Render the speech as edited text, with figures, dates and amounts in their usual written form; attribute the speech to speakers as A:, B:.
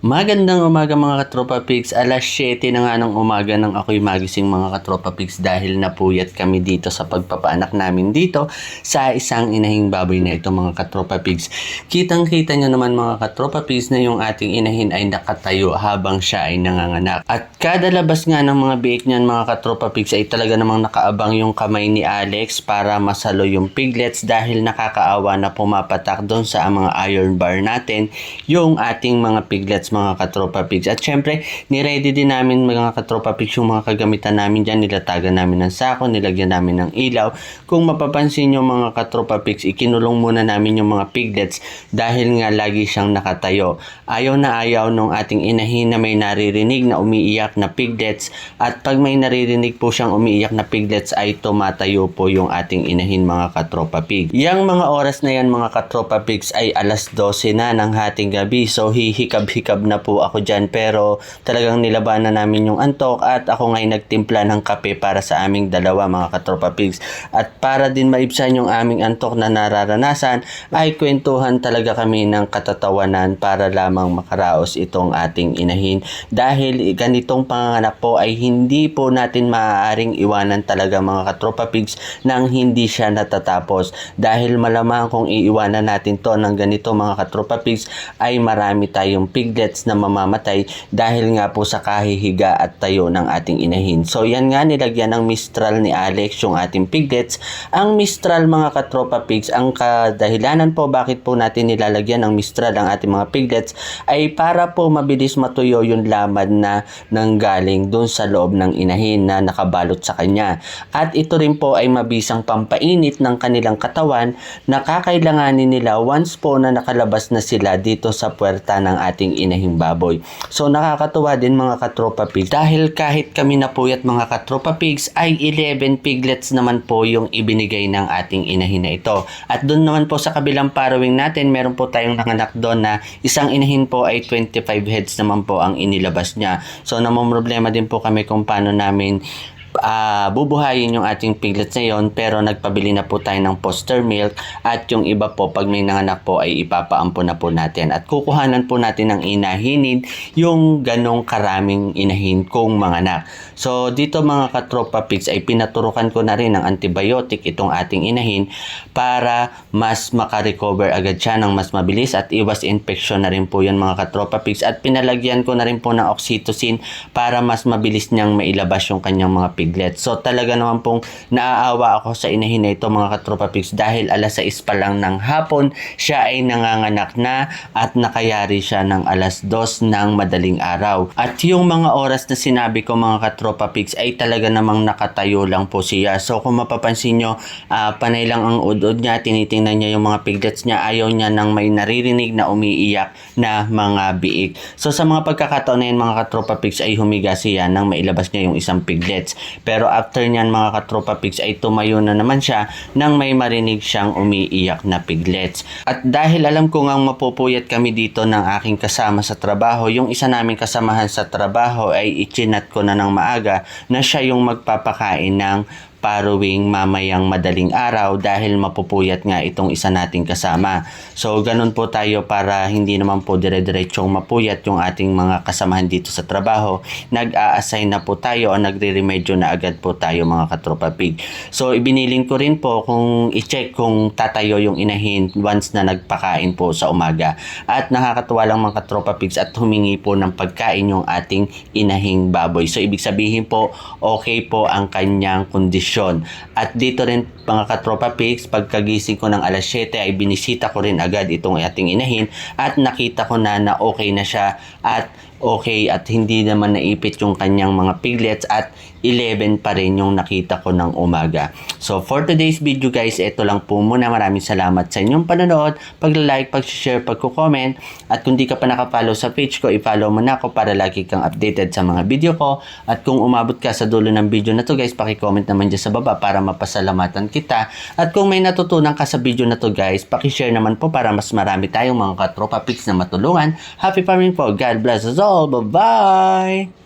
A: Magandang umaga mga katropa pigs. Alas 7 na nga ng umaga nang ako'y magising mga katropa pigs dahil napuyat kami dito sa pagpapaanak namin dito sa isang inahing baboy na ito mga katropa pigs. Kitang-kita nyo naman mga katropa pigs na yung ating inahin ay nakatayo habang siya ay nanganganak. At kada labas nga ng mga biik niyan mga katropa pigs ay talaga namang nakaabang yung kamay ni Alex para masalo yung piglets dahil nakakaawa na pumapatak doon sa mga iron bar natin yung ating mga piglets mga katropa pigs. At syempre, niready din namin mga katropa pigs yung mga kagamitan namin dyan. Nilatagan namin ng sako, nilagyan namin ng ilaw. Kung mapapansin nyo mga katropa pigs, ikinulong muna namin yung mga piglets dahil nga lagi siyang nakatayo. Ayaw na ayaw nung ating inahin na may naririnig na umiiyak na piglets, at pag may naririnig po siyang umiiyak na piglets ay tumatayo po yung ating inahin mga katropa pigs. Yang mga oras na yan mga katropa pigs ay alas 12 na ng hating gabi, so hihikab-hikab na po ako dyan, pero talagang nilabanan namin yung antok at ako nga'y nagtimpla ng kape para sa aming dalawa mga katropa pigs. At para din maibsan yung aming antok na nararanasan ay kwentuhan talaga kami ng katatawanan para lamang makaraos itong ating inahin, dahil ganitong panganganak po ay hindi po natin maaaring iwanan talaga mga katropa pigs nang hindi siya natatapos, dahil malamang kung iiwanan natin to ng ganito mga katropa pigs ay marami tayong piglets na mamamatay dahil nga po sa kahihiga at tayo ng ating inahin. So yan nga, nilagyan ng Mistral ni Alex yung ating piglets. Ang Mistral mga katropa pigs, ang kadahilanan po bakit po natin nilalagyan ng Mistral ang ating mga piglets ay para po mabilis matuyo yung laman na nanggaling dun sa loob ng inahin na nakabalot sa kanya. At ito rin po ay mabisang pampainit ng kanilang katawan na kakailanganin nila once po na nakalabas na sila dito sa puwerta ng ating inahing baboy. So nakakatuwa din mga katropa pigs dahil kahit kami napuyat mga katropa pigs ay 11 piglets naman po yung ibinigay ng ating inahin na ito. At doon naman po sa kabilang parawing natin, meron po tayong nanganak doon na isang inahin po ay 25 heads naman po ang inilabas niya. So namomroblema din po kami kung paano namin bubuhayin yung ating piglets na yon, pero nagpabili na po tayo ng poster milk, at yung iba po pag may nanganak po ay ipapaampo na po natin at kukuhanan po natin ng inahinin yung ganong karaming inahin kung manganak. So dito mga katropa pigs ay pinaturukan ko na rin ng antibiotic itong ating inahin para mas makarecover agad siya ng mas mabilis at iwas infection na rin po yun mga katropa pigs, at pinalagyan ko na rin po ng oxytocin para mas mabilis niyang mailabas yung kanyang mga piglets. So talaga naman pong naaawa ako sa inahin na ito mga katropa pigs dahil alas 6 pa lang ng hapon siya ay nanganganak na at nakayari siya ng alas 2 ng madaling araw. At yung mga oras na sinabi ko mga katropa pigs ay talaga namang nakatayo lang po siya. So kung mapapansin nyo, panay lang ang udod niya, tinitingnan niya yung mga piglets niya, ayaw niya nang may naririnig na umiiyak na mga biik. So sa mga pagkakataon na yun mga katropa pigs ay humiga siya nang mailabas niya yung isang piglets. Pero after nyan mga katropa pigs ay tumayo na naman siya nang may marinig siyang umiiyak na piglets. At dahil alam ko ngang mapupuyat kami dito ng aking kasama sa trabaho, yung isa naming kasamahan sa trabaho ay ichinat ko na ng maaga na siya yung magpapakain ng paruwing mamayang madaling araw dahil mapupuyat nga itong isa nating kasama. So ganun po tayo para hindi naman po dire-diretsong mapuyat yung ating mga kasamahan dito sa trabaho. Nag-a-assign na po tayo o nagre-remedyo na agad po tayo mga katropa pig. So ibinilin ko rin po kung i-check kung tatayo yung inahin once na nagpakain po sa umaga. At nakakatuwa lang mga katropa pigs at humingi po ng pagkain yung ating inahing baboy. So ibig sabihin po okay po ang kanyang kondisyon. At dito rin mga katropa pigs, pagkagising ko ng alas 7 ay binisita ko rin agad itong ating inahin at nakita ko na okay na siya at okay at hindi naman naipit yung kanyang mga piglets at 11 pa rin yung nakita ko ng umaga. So for today's video guys, ito lang po muna. Maraming salamat sa inyong panonood, pag-like, pag-share, pag-comment, at kung di ka pa nakafollow sa page ko, i-follow mo na ako para lagi kang updated sa mga video ko. At kung umabot ka sa dulo ng video na to guys, paki-comment naman dyan sa baba para mapasalamatan kita. At kung may natutunan ka sa video na to guys, paki-share naman po para mas marami tayong mga katropa pigs na matulungan. Happy farming po. God bless us all. Bye-bye!